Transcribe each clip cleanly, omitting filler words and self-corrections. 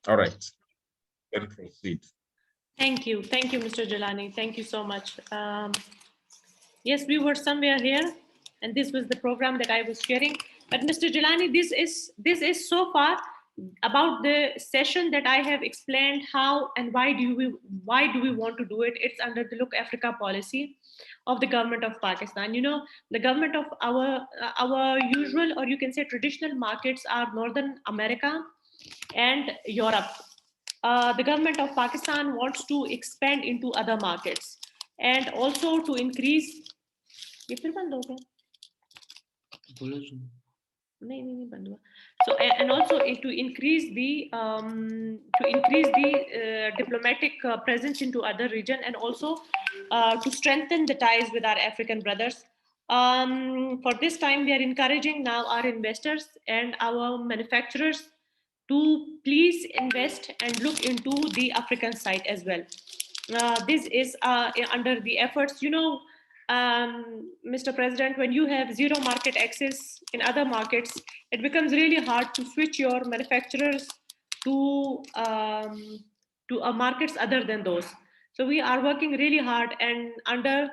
All right, let us proceed. Thank you, Mr. Jalani. Thank you so much. Yes, we were somewhere here, and this was the program that I was sharing. But Mr. Jalani, this is so far about the session that I have explained how and why do we want to do it. It's under the Look Africa policy of the government of Pakistan. You know, the government of our usual, or you can say traditional markets, are Northern America and Europe. The government of Pakistan wants to expand into other markets and also to increase. ये फिर बंद हो गया बोलो सुनो नहीं बंद हुआ so and also to increase the diplomatic presence into other region and also to strengthen the ties with our African brothers. For this time we are encouraging now our investors and our manufacturers to please invest and look into the African side as well. This is under the efforts, Mr. President, when you have zero market access in other markets, it becomes really hard to switch your manufacturers to markets other than those. So we are working really hard, and under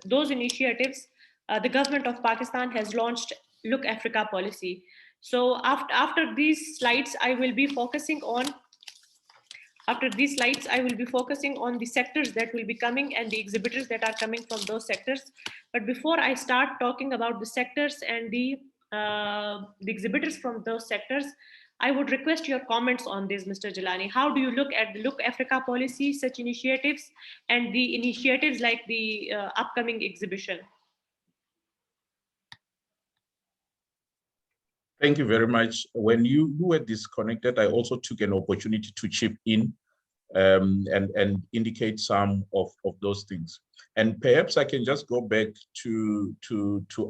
those initiatives, the government of Pakistan has launched Look Africa policy. So after these slides, I will be focusing on after these slides, I will be focusing on the sectors that will be coming and the exhibitors that are coming from those sectors. But before I start talking about the sectors and the exhibitors from those sectors, I would request your comments on this, Mr. Jalani. How do you look at the Look Africa policy, such initiatives, and the initiatives like the upcoming exhibition? Thank you very much. When you were disconnected, I also took an opportunity to chip in and indicate some of those things. And perhaps I can just go back to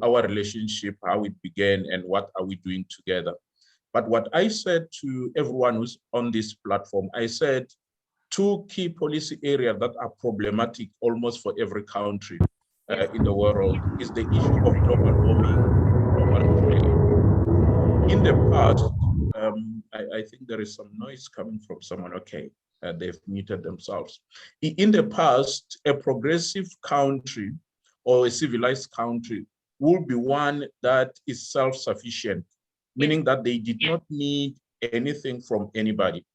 our relationship, how it began and what are we doing together. But what I said to everyone who's on this platform, I said two key policy areas that are problematic almost for every country in the world is the issue of global warming, global trade. In the past, I think there is some noise coming from someone. Okay, they've muted themselves. In the past, a progressive country or a civilized country will be one that is self-sufficient, meaning that they did not need anything from anybody.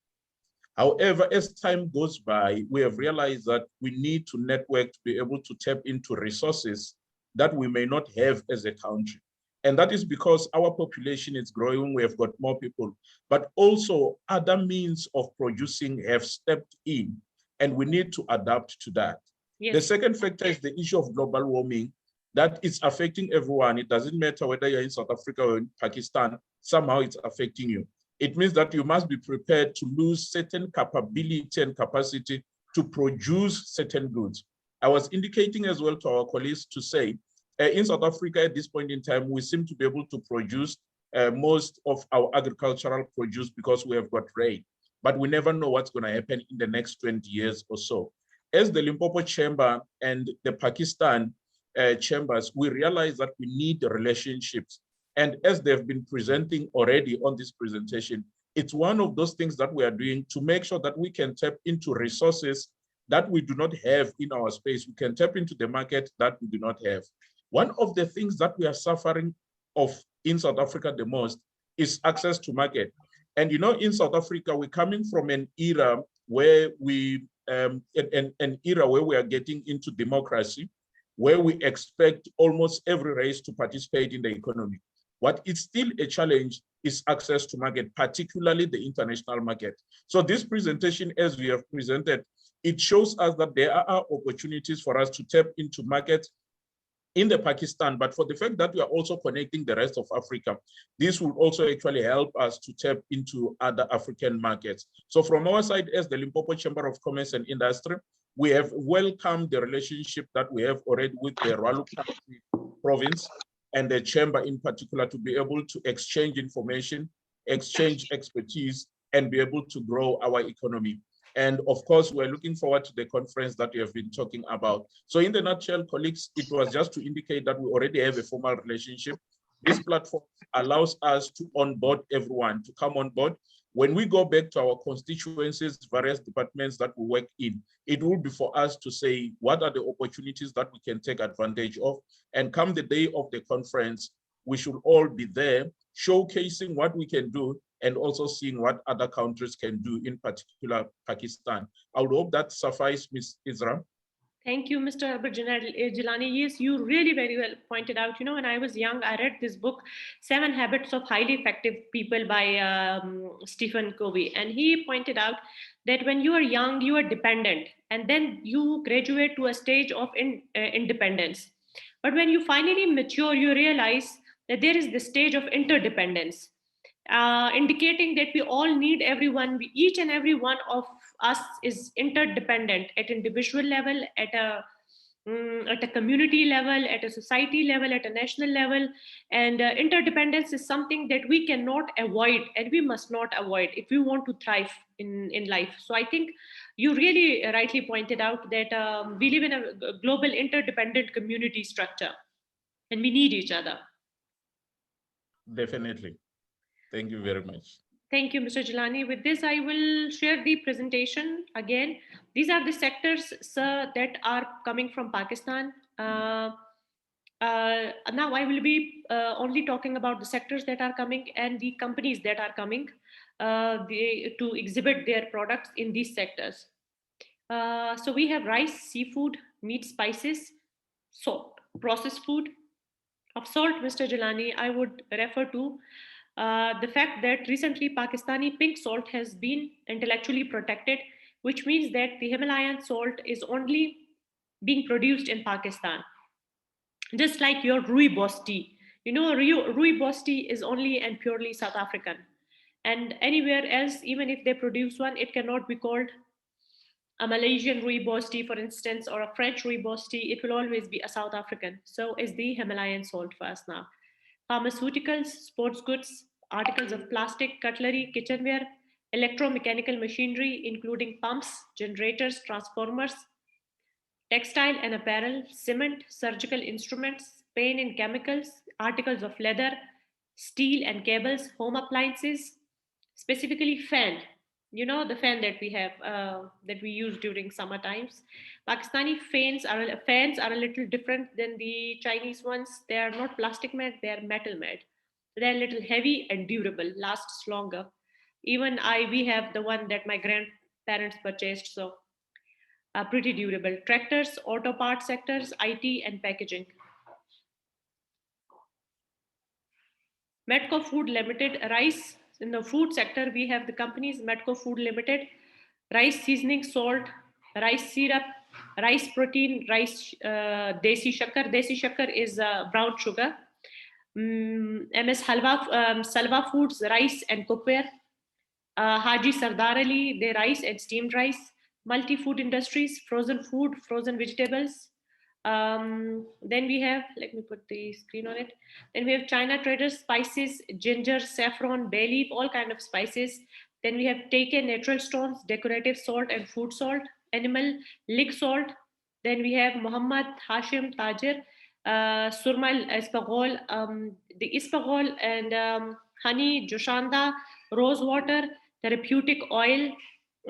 However, as time goes by, we have realized that we need to network to be able to tap into resources that we may not have as a country. And that is because our population is growing, we have got more people, but also other means of producing have stepped in, and we need to adapt to that. Yes. The second factor is the issue of global warming that is affecting everyone. It doesn't matter whether you're in South Africa or in Pakistan, somehow it's affecting you. It means that you must be prepared to lose certain capability and capacity to produce certain goods. I was indicating as well to our colleagues to say, in South Africa at this point in time, we seem to be able to produce most of our agricultural produce because we have got rain, but we never know what's going to happen in the next 20 years or so. As the Limpopo Chamber and the Pakistan chambers, we realize that we need relationships. And as they've been presenting already on this presentation, it's one of those things that we are doing to make sure that we can tap into resources that we do not have in our space. We can tap into the market that we do not have. One of the things that we are suffering of in South Africa the most is access to market. And you know, in South Africa, we're coming from an era where we are getting into democracy, where we expect almost every race to participate in the economy. What is still a challenge is access to market, particularly the international market. So this presentation, as we have presented, it shows us that there are opportunities for us to tap into markets in the Pakistan, but for the fact that we are also connecting the rest of Africa, this will also actually help us to tap into other African markets. So from our side, as the Limpopo Chamber of Commerce and Industry, we have welcomed the relationship that we have already with the Rwalu province and the chamber in particular to be able to exchange information, exchange expertise, and be able to grow our economy. And of course, we're looking forward to the conference that we have been talking about. So in the nutshell, colleagues, it was just to indicate that we already have a formal relationship. This platform allows us to onboard everyone to come on board. When we go back to our constituencies, various departments that we work in, it will be for us to say, what are the opportunities that we can take advantage of? And come the day of the conference, we should all be there, showcasing what we can do and also seeing what other countries can do, in particular Pakistan. I would hope that suffice, Ms. Isra. Thank you, Mr. Albert Jilani. Yes, you really very well pointed out. You know, when I was young, I read this book, Seven Habits of Highly Effective People by Stephen Covey. And he pointed out that when you are young, you are dependent, and then you graduate to a stage of independence. But when you finally mature, you realize that there is the stage of interdependence, indicating that we all need everyone. Each and every one of us is interdependent at individual level, at a community level, at a society level, at a national level. And interdependence is something that we cannot avoid, and we must not avoid if we want to thrive in life. So I think you really rightly pointed out that we live in a global interdependent community structure, and we need each other. Definitely. Thank you very much. Thank you, Mr. Jilani. With this, I will share the presentation again. These are the sectors, sir, that are coming from Pakistan. Now I will be only talking about the sectors that are coming and the companies that are coming to exhibit their products in these sectors. So we have rice, seafood, meat, spices, salt, processed food. Of salt, Mr. Jilani, I would refer to the fact that recently Pakistani pink salt has been intellectually protected, which means that the Himalayan salt is only being produced in Pakistan. Just like your rooibos tea. You know, rooibos tea is only and purely South African. And anywhere else, even if they produce one, it cannot be called a Malaysian rooibos tea, for instance, or a French rooibos tea. It will always be a South African. So is the Himalayan salt for us now. Pharmaceuticals, sports goods, articles of plastic, cutlery, kitchenware, electromechanical machinery, including pumps, generators, transformers, textile and apparel, cement, surgical instruments, paint and chemicals, articles of leather, steel and cables, home appliances, specifically fan. You know, the fan that we have, that we use during summer times. Pakistani fans are a little different than the Chinese ones. They are not plastic made; they are metal made. They are a little heavy and durable, lasts longer. Even we have the one that my grandparents purchased, so pretty durable. Tractors, auto parts sectors, IT, and packaging. Medco Food Limited, rice. In the food sector, we have the companies Medco Food Limited, rice seasoning, salt, rice syrup, rice protein, rice desi shakar. Desi shakar is brown sugar. MS Halwa, Salwa Foods, rice and cookware. Haji Sardar Ali, they rice and steamed rice. Multi-food industries, frozen food, frozen vegetables. Then we have, let me put the screen on it. Then we have China Traders, spices, ginger, saffron, bay leaf, all kind of spices. Then we have Take natural stones, decorative salt and food salt, animal lick salt. Then we have Muhammad Hashim Tajir, Surma Ispagol, the Ispagol and honey, Joshanda, rose water, therapeutic oil,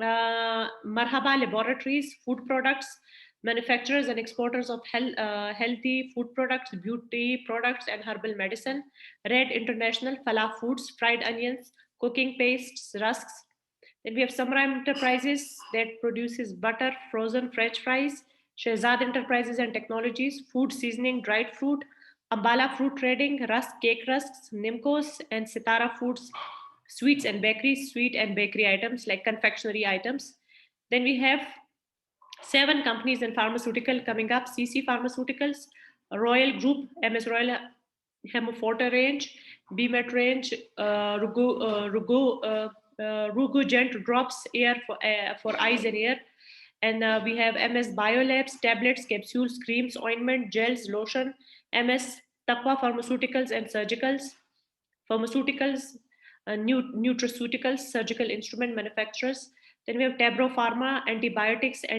Marhaba Laboratories, food products, manufacturers and exporters of healthy food products, beauty products, and herbal medicine. Red International, Falah Foods, fried onions, cooking pastes, rusks. Then we have Samra Enterprises that produces butter, frozen French fries. Shehzad Enterprises and Technologies, food seasoning, dried fruit. Ambala Fruit Trading, rusk, cake rusks, Nimco's, and Sitara Foods, sweets and bakeries, sweet and bakery items like confectionery items. Then we have 7 companies in pharmaceutical coming up: CC Pharmaceuticals, Royal Group, MS Royal Hemoforta range, BMET range, Rugogent drops air for eyes and ear. And we have MS Biolabs, tablets, capsules, creams, ointment, gels, lotion, MS Taqwa Pharmaceuticals and Surgicals, pharmaceuticals, nutraceuticals, surgical instrument manufacturers. Then we have Tabro Pharma, antibiotics, I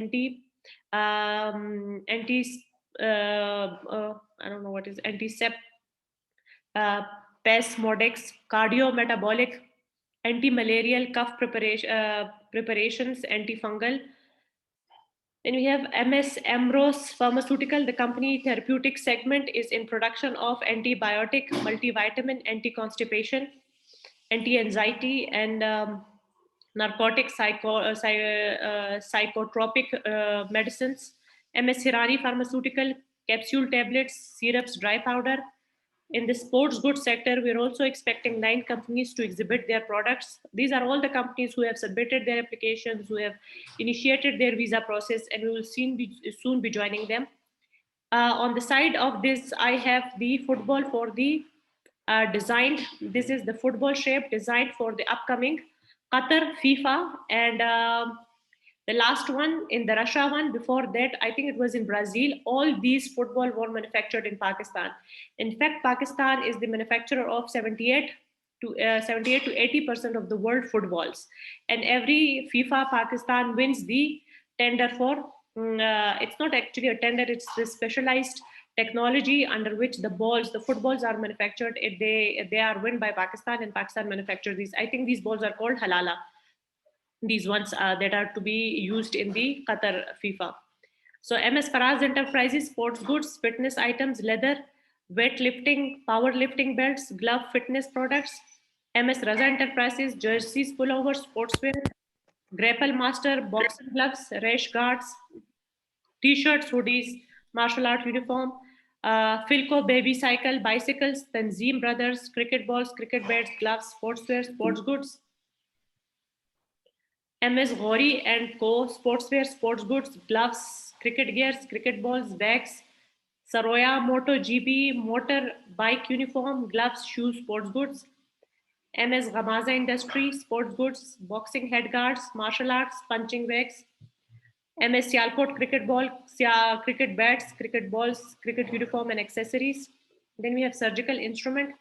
don't know what is antisep, Pes, Modex, cardiometabolic, anti-malarial cough preparations, antifungal. Then we have MS Amros Pharmaceutical. The company therapeutic segment is in production of antibiotic, multivitamin, anti-constipation, anti-anxiety, and narcotic psychotropic medicines. MS Hirani Pharmaceutical, capsule tablets, syrups, dry powder. In the sports goods sector, we're also expecting 9 companies to exhibit their products. These are all the companies who have submitted their applications, who have initiated their visa process, and we will soon be joining them. On the side of this, I have the football for the designed. This is the football shape designed for the upcoming Qatar FIFA, and the last one in the Russia one. Before that, I think it was in Brazil. All these football were manufactured in Pakistan. In fact, Pakistan is the manufacturer of 78 to 80% of the world footballs, and every FIFA Pakistan wins the tender for. It's not actually a tender; it's the specialized technology under which the footballs are manufactured. They are won by Pakistan, and Pakistan manufactures these. I think these balls are called halala, these ones that are to be used in the Qatar FIFA. So MS Faraz Enterprises, sports goods, fitness items, leather, weightlifting, powerlifting belts, glove fitness products. MS Raza Enterprises, jerseys, pullovers, sportswear, grapple master, boxing gloves, rash guards, t-shirts, hoodies, martial art uniform, Philco baby cycle, bicycles, Tanzim Brothers, cricket balls, cricket bats, gloves, sportswear, sports goods, MS Ghori and Co. Sportswear, sports goods, gloves, cricket gears, cricket balls, bags. Saroya Moto GB motor bike uniform, gloves, shoes, sports goods. MS Gamaza Industry, sports goods, boxing head guards, martial arts, punching bags. MS Sialkot cricket ball, cricket bats, cricket balls, cricket uniform and accessories. Then we have surgical instrument.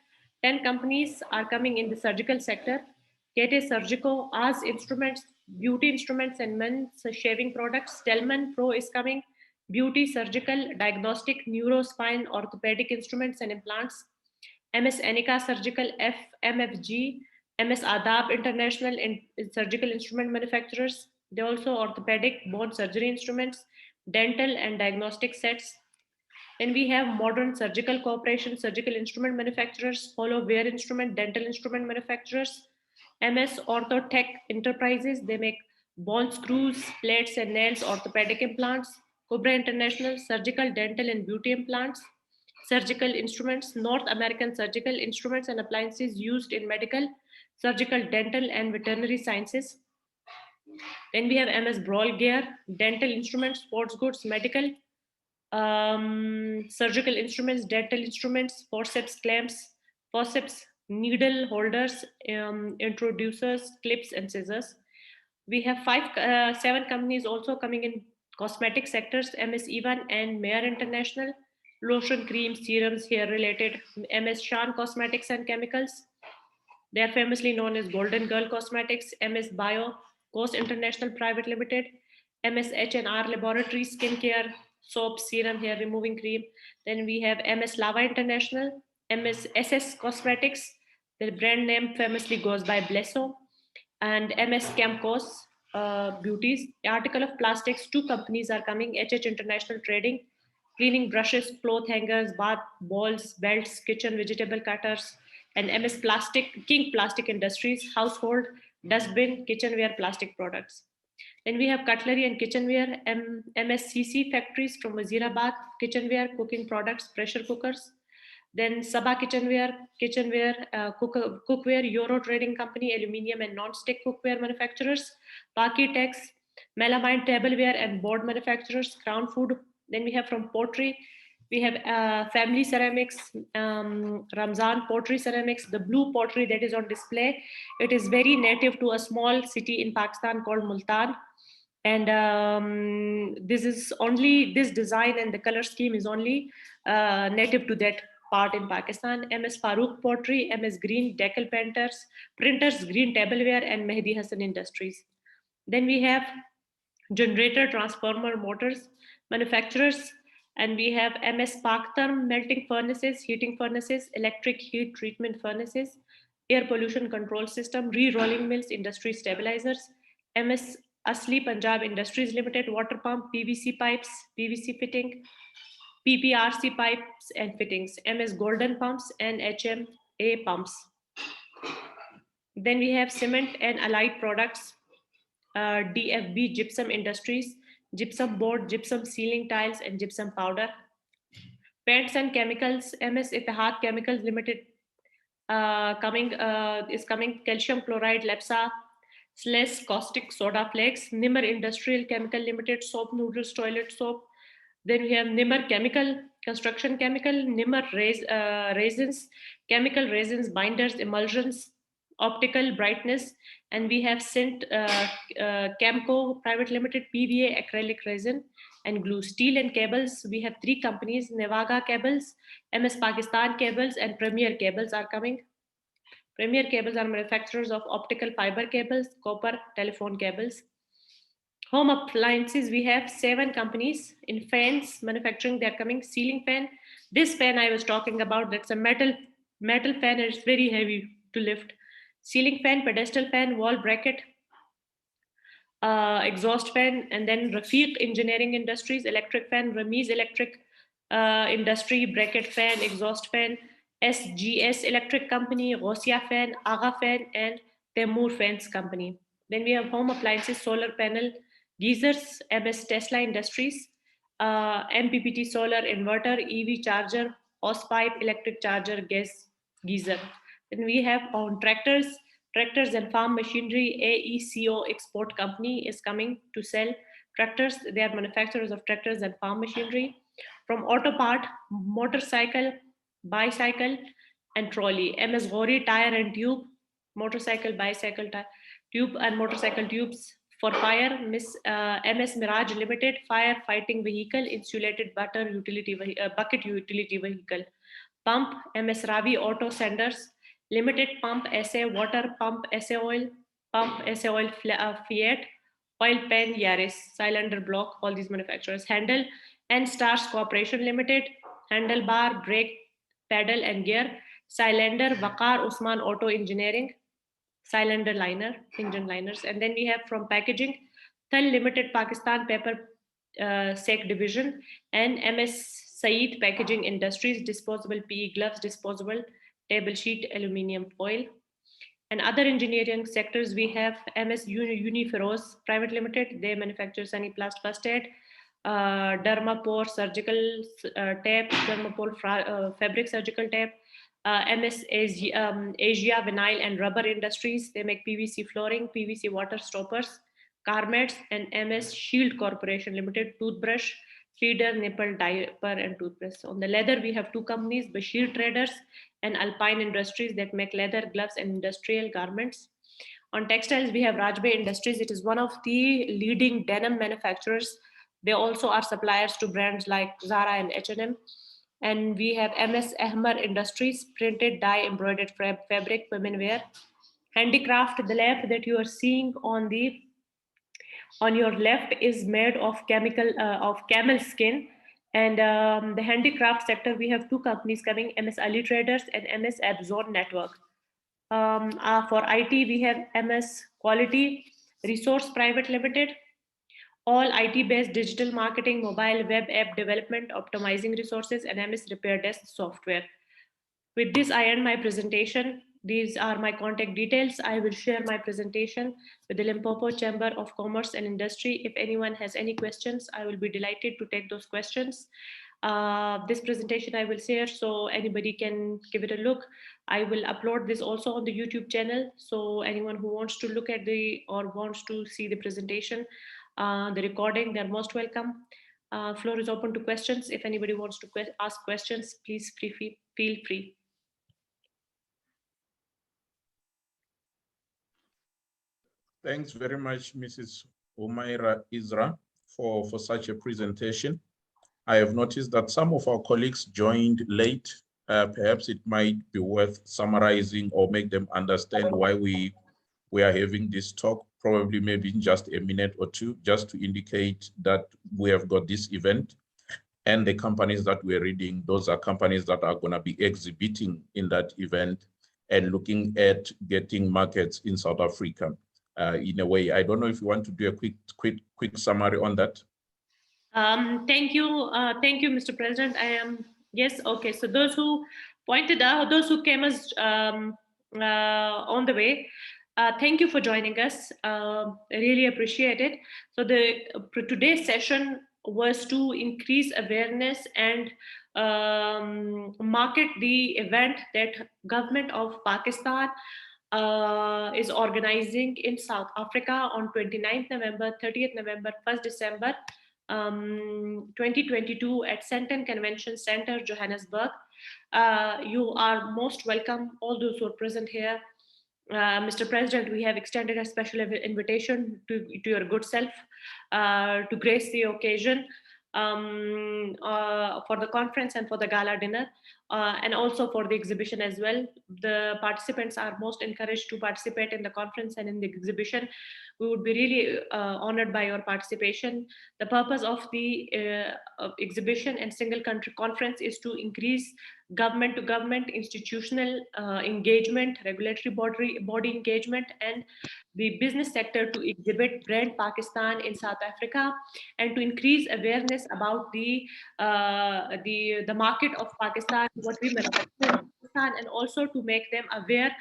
10 companies are coming in the surgical sector. Kete Surgico, Oz Instruments, Beauty Instruments and men's shaving products. Telman Pro is coming. Beauty, surgical, diagnostic, neurospine, orthopedic instruments and implants. MS Anika Surgical, FMFG, MS Adab International in surgical instrument manufacturers. They also orthopedic, bone surgery instruments, dental and diagnostic sets. Then we have modern surgical cooperation, surgical instrument manufacturers, Follow Wear Instrument, dental instrument manufacturers, MS Orthotech Enterprises. They make bone screws, plates and nails, orthopedic implants. Cobra International, surgical, dental and beauty implants. Surgical instruments, North American surgical instruments and appliances used in medical, surgical, dental and veterinary sciences. Then we have MS Brawl Gear, dental instruments, sports goods, medical, surgical instruments, dental instruments, forceps clamps, forceps needle holders, introducers, clips and scissors. We have 7 companies also coming in cosmetic sectors, MS Evan and Mayer International, lotion, creams, serums, hair related, MS Shan Cosmetics and Chemicals. They are famously known as Golden Girl Cosmetics, MS Bio, Coast International Private Limited, MS H&R Laboratories, Skincare, soap, serum, hair removing cream. Then we have MS Lava International, MS SS Cosmetics. The brand name famously goes by Blesso, and MS Camcos Beauties. Article of plastics, 2 companies are coming, HH International Trading, cleaning brushes, cloth hangers, bath balls, belts, kitchen vegetable cutters, and MS Plastic, King Plastic Industries, household, dustbin, kitchenware, plastic products. Then we have cutlery and kitchenware, MSCC factories from Wazirabad, kitchenware, cooking products, pressure cookers. Then Sabha Kitchenware, cookware, Euro Trading Company, aluminium and non-stick cookware manufacturers, Pakitex, melamine tableware and board manufacturers, Crown Food. Then we have from pottery, we have Family Ceramics, Ramzan Pottery Ceramics, the blue pottery that is on display. It is very native to a small city in Pakistan called Multan. And this design and the color scheme is only native to that part in Pakistan. MS Farooq Pottery, MS Green Decal Printers, Green Tableware, and Mehdi Hassan Industries. Then we have generator, transformer, motors manufacturers, and we have MS Paktherm melting furnaces, heating furnaces, electric heat treatment furnaces, air pollution control system, re-rolling mills, industry stabilizers, MS Asli Punjab Industries Limited, water pump, PVC pipes, PVC fitting, PPRC pipes and fittings, MS Golden pumps and HMA pumps. Then we have cement and allied products, DFB Gypsum Industries, gypsum board, gypsum ceiling tiles, and gypsum powder. Paints and chemicals, MS Ittihad Chemicals Limited is coming, calcium chloride, Lepsa, Sles, caustic soda flakes, Nimmer Industrial Chemical Limited, soap noodles, toilet soap. Then we have Nimmer Chemical, construction chemical, Nimmer resins, chemical resins, binders, emulsions, optical brightness, and we have Sint Camco Private Limited, PVA acrylic resin and glue. Steel and cables, we have 3 companies, Nevaga Cables, MS Pakistan Cables, and Premier Cables are coming. Premier Cables are manufacturers of optical fiber cables, copper, telephone cables. Home appliances, we have 7 companies. In fans manufacturing, they're coming. Ceiling fan, this fan I was talking about, that's a metal fan, it's very heavy to lift. Ceiling fan, pedestal fan, wall bracket, exhaust fan, and then Rafiq Engineering Industries, electric fan, Ramiz Electric Industry, bracket fan, exhaust fan, SGS Electric Company, Gausia Fan, Aga Fan, and Temur Fans Company. Then we have home appliances, solar panel, geysers, MS Tesla Industries, MPPT solar inverter, EV charger, hose pipe, electric charger, gas geyser. Then we have on tractors and farm machinery, AECO Export Company is coming to sell tractors. They are manufacturers of tractors and farm machinery. From auto part, motorcycle, bicycle, and trolley. MS Gori Tire and Tube, motorcycle, bicycle, tube and motorcycle tubes for fire. MS Mirage Limited, firefighting vehicle, insulated bucket utility vehicle. Pump, MS Ravi Auto Senders Limited, pump SA water, pump SA oil, Fiat, oil pan Yaris, cylinder block, all these manufacturers. Handle and Stars Corporation Limited, handlebar, brake, pedal and gear, cylinder, Waqar Usman Auto Engineering, cylinder liner, engine liners. And then we have from packaging, Thal Limited, Pakistan Paper Sec Division, and MS Saeed Packaging Industries, disposable PE gloves, disposable table sheet, aluminium foil. And other engineering sectors, we have MS Uniferose Private Limited, they manufacture Saniplast First Aid, Dermapore Surgical Tape, Dermapore Fabric Surgical Tape, MS Asia Vinyl and Rubber Industries, they make PVC flooring, PVC water stoppers, Carmets, and MS Shield Corporation Limited, toothbrush, feeder, nipple, diaper, and toothpaste. On the leather, we have 2 companies, Bashir Traders and Alpine Industries, that make leather, gloves, and industrial garments. On textiles, we have Rajbay Industries. It is one of the leading denim manufacturers. They also are suppliers to brands like Zara and H&M. And we have MS Ahmar Industries, printed, dye, embroidered fabric, women wear. Handicraft, the lamp that you are seeing on your left is made of camel skin. And the handicraft sector, we have 2 companies coming, MS Ali Traders and MS Abzone Network. For IT, we have MS Quality Resource Private Limited, all IT-based digital marketing, mobile web app development, optimizing resources, and MS Repair Desk software. With this, I end my presentation. These are my contact details. I will share my presentation with the Limpopo Chamber of Commerce and Industry. If anyone has any questions, I will be delighted to take those questions. This presentation I will share so anybody can give it a look. I will upload this also on the YouTube channel. So anyone who wants to look at or wants to see the presentation, the recording, they're most welcome. Floor is open to questions. If anybody wants to ask questions, please feel free. Thanks very much, Mrs. Umaira Isra, for such a presentation. I have noticed that some of our colleagues joined late. Perhaps it might be worth summarizing or make them understand why we are having this talk, probably maybe in just a minute or 2, just to indicate that we have got this event. And the companies that we're reading, those are companies that are going to be exhibiting in that event. and looking at getting markets in South Africa in a way. I don't know if you want to do a quick summary on that. Thank you, Mr. President. Yes, okay. So those who pointed out, those who came us on the way, thank you for joining us. I really appreciate it. So today's session was to increase awareness and market the event that government of Pakistan is organizing in South Africa on 29th November, 30th November, 1st December 2022 at Sandton Convention Center, Johannesburg. You are most welcome, all those who are present here. Mr. President, we have extended a special invitation to your good self to grace the occasion for the conference and for the gala dinner, and also for the exhibition as well. The participants are most encouraged to participate in the conference and in the exhibition. We would be really honored by your participation. The purpose of the exhibition and single country conference is to increase government to government institutional engagement, regulatory body engagement, and the business sector to exhibit brand Pakistan in South Africa, and to increase awareness about the market of Pakistan, what we manufacture in Pakistan, and also to make them aware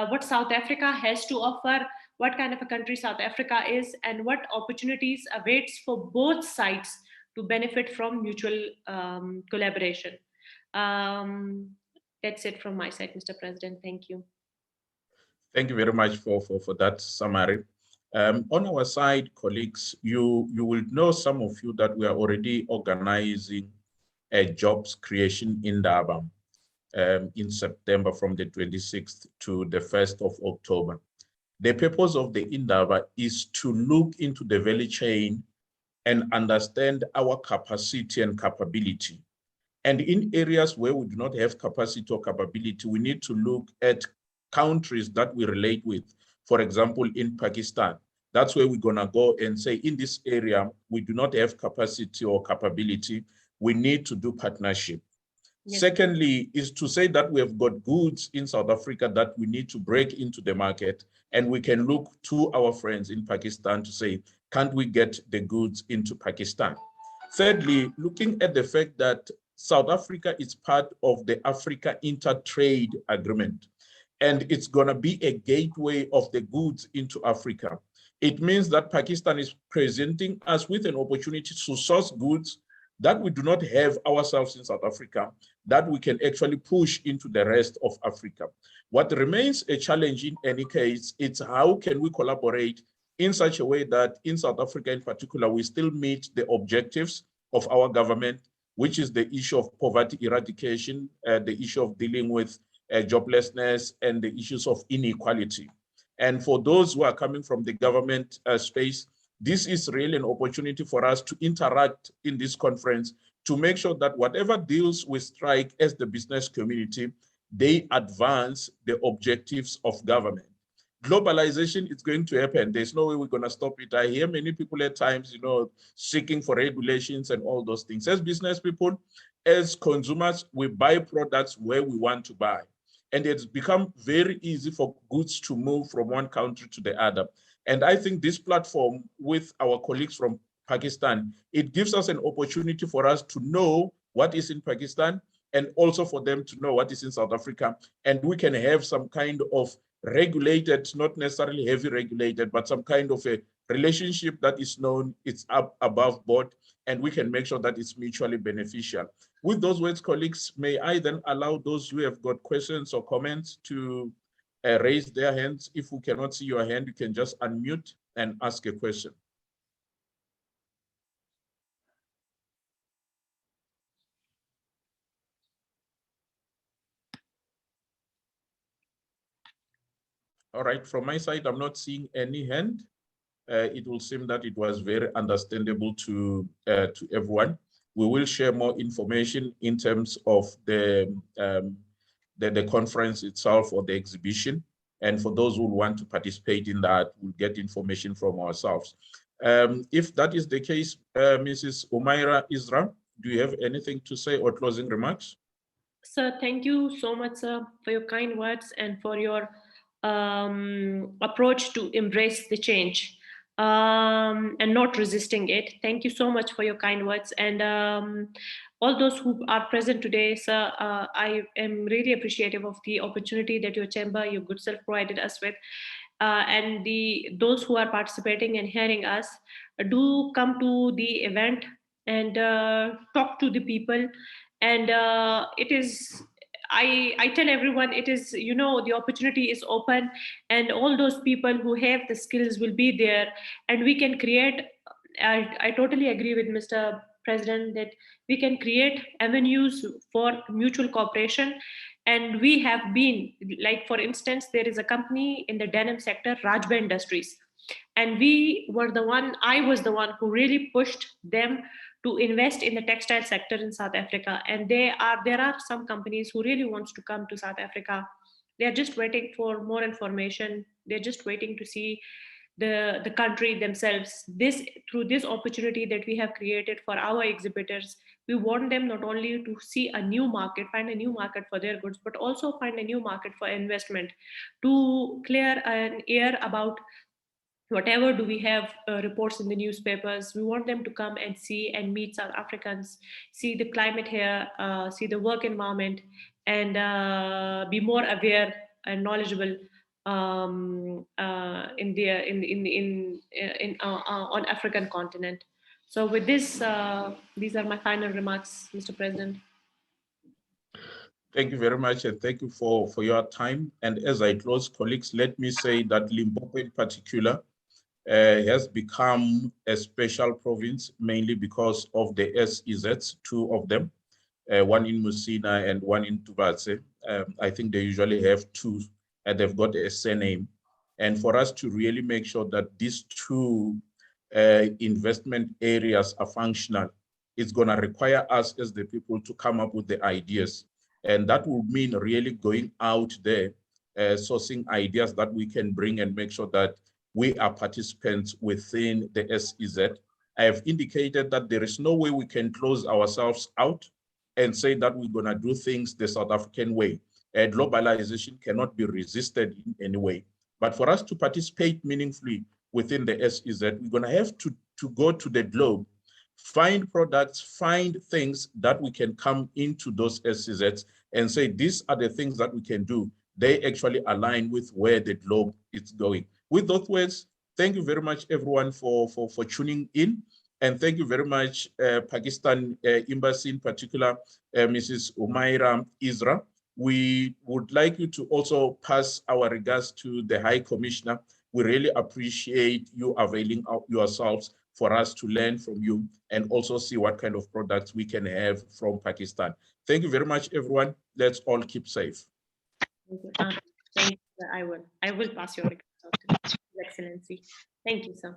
what South Africa has to offer, what kind of a country South Africa is, and what opportunities awaits for both sides to benefit from mutual collaboration. That's it from my side, Mr. President. Thank you. Thank you very much for that summary. On our side, colleagues, you will know, some of you, that we are already organizing a jobs creation Indaba in September from the 26th to the 1st of October. The purpose of the Indaba is to look into the value chain and understand our capacity and capability. And in areas where we do not have capacity or capability, we need to look at countries that we relate with. For example, in Pakistan, that's where we're gonna go and say, in this area, we do not have capacity or capability, we need to do partnership. Yes. Secondly, is to say that we have got goods in South Africa that we need to break into the market, and we can look to our friends in Pakistan to say, can't we get the goods into Pakistan? Thirdly, looking at the fact that South Africa is part of the Africa Intertrade Agreement, and it's gonna be a gateway of the goods into Africa. It means that Pakistan is presenting us with an opportunity to source goods that we do not have ourselves in South Africa, that we can actually push into the rest of Africa. What remains a challenge in any case, it's how can we collaborate in such a way that in South Africa in particular, we still meet the objectives of our government, which is the issue of poverty eradication, the issue of dealing with joblessness, and the issues of inequality. And for those who are coming from the government space, this is really an opportunity for us to interact in this conference to make sure that whatever deals we strike as the business community, they advance the objectives of government. Globalization is going to happen. There's no way we're going to stop it. I hear many people at times, seeking for regulations and all those things. As business people, as consumers, we buy products where we want to buy. And it's become very easy for goods to move from one country to the other. And I think this platform with our colleagues from Pakistan, it gives us an opportunity for us to know what is in Pakistan and also for them to know what is in South Africa. And we can have some kind of regulated, not necessarily heavy regulated, but some kind of a relationship that is known, it's up above board, and we can make sure that it's mutually beneficial. With those words, colleagues, may I then allow those who have got questions or comments to raise their hands. If we cannot see your hand, you can just unmute and ask a question. All right, from my side, I'm not seeing any hand. It will seem that it was very understandable to everyone. We will share more information in terms of the conference itself or the exhibition. And for those who want to participate in that, we'll get information from ourselves. If that is the case, Mrs. Umaira Isra, do you have anything to say or closing remarks? Sir, thank you so much, sir, for your kind words and for your approach to embrace the change and not resisting it. Thank you so much for your kind words. And all those who are present today, sir, I am really appreciative of the opportunity that your chamber, your good self provided us with. And those who are participating and hearing us, do come to the event and talk to the people. And it is, I tell everyone, it is, you know, the opportunity is open, and all those people who have the skills will be there, and we can create. I totally agree with Mr. President that we can create avenues for mutual cooperation. And we have been, like, for instance, there is a company in the denim sector, Rajba Industries, and I was the one who really pushed them to invest in the textile sector in South Africa. And there are some companies who really wants to come to South Africa. They are just waiting for more information. They're just waiting to see the country themselves. This, through this opportunity that we have created for our exhibitors, we want them not only to see a new market, find a new market for their goods, but also find a new market for investment, to clear an air about whatever do we have reports in the newspapers. We want them to come and see and meet South Africans, see the climate here, see the work environment, and be more aware and knowledgeable on African continent. So with this, these are my final remarks, Mr. President. Thank you very much, and thank you for your time. And as I close, colleagues, let me say that Limpopo in particular has become a special province, mainly because of the SEZs, two of them, one in Musina and one in Tubatse. I think they usually have two, and they've got a surname. And for us to really make sure that these two investment areas are functional, it's going to require us as the people to come up with the ideas. And that would mean really going out there, sourcing ideas that we can bring and make sure that we are participants within the SEZ. I have indicated that there is no way we can close ourselves out and say that we're going to do things the South African way. Globalization cannot be resisted in any way. But for us to participate meaningfully within the SEZ, we're going to have to go to the globe, find products, find things that we can come into those SEZs and say, these are the things that we can do. They actually align with where the globe is going. With those words, thank you very much, everyone, for tuning in. And thank you very much, Pakistan Embassy in particular, Mrs. Umaira Isra. We would like you to also pass our regards to the High Commissioner. We really appreciate you availing yourselves for us to learn from you and also see what kind of products we can have from Pakistan. Thank you very much, everyone. Let's all keep safe. Thank you. I will pass your regards to His Excellency. Thank you, sir.